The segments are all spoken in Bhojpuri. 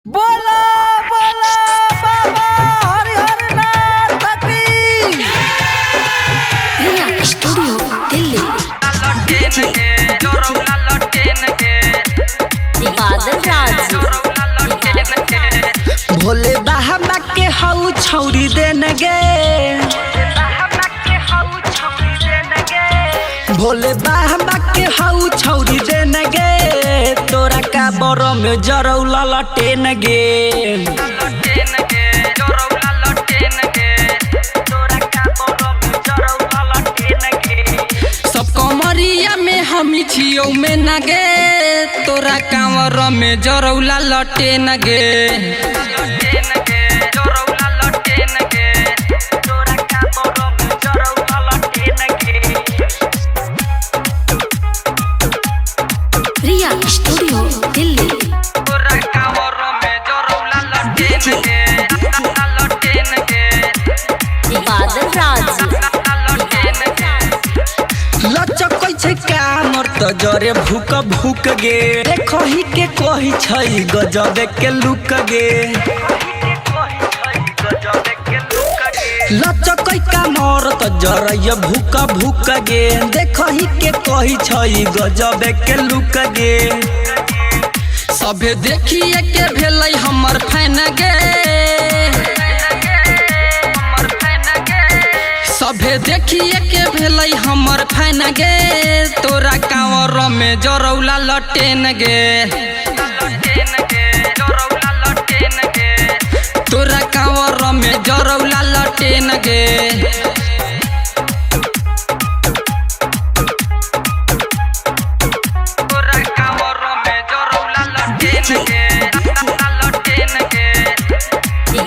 बोला बोला बाबा हरिहर नाथ की। रिया स्टूडियो दिल्ली। बादल राज भोले बाबा के हऊ छौरी देन गे, भोले बाबा के हऊ छौरी देन गे, तोरा का बरो में जरौला लटेन गे। सब कमरिया में हम छियो में न गे, तोरा कांवर में जरौला लटेन गे। रिया स्टूडियो दिल्ली। बादल राज लचक छै कामर त जरे भूक भूक गे, देखही के कही छै गजबे के लुक गे। लचक कामर त जरे भूक भूक गे, देखही के कही छै गजबे के लुक गे। सबे देखिए के भेलै हमर फैन गे, सभे देखिए के भेलै हमर फैन गे, तोरा कांवर में जरौला लटेन गे। तोरा कांवर में जरौला लटेन गे।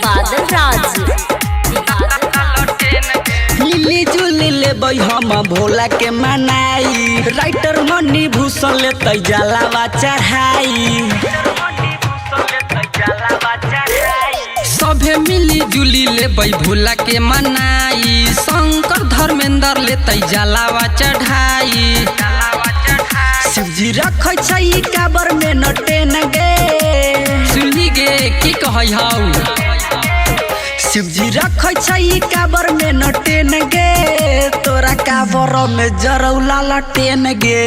बादल राज मिली जुली लेबै हम भोला के मनाई, राइटर मनी भूषण लेतै जलावा चढ़ाई। सभे मिली जुली लेबै भोला के मनाई, शंकर धर्मेंद्र लेतै जलावा चढ़ाई। शिवजी रखै छै काबर में नटेन गे, सुनी गे की कहै हौ। शिवजी रखै छै काबर में नटेन गे, तोरा काबर में जरौला लटेन गे।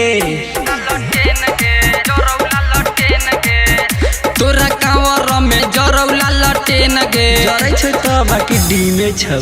तोरा कांवर में जरौला लटेन गे। जरै छै त बाकी डी में छौ।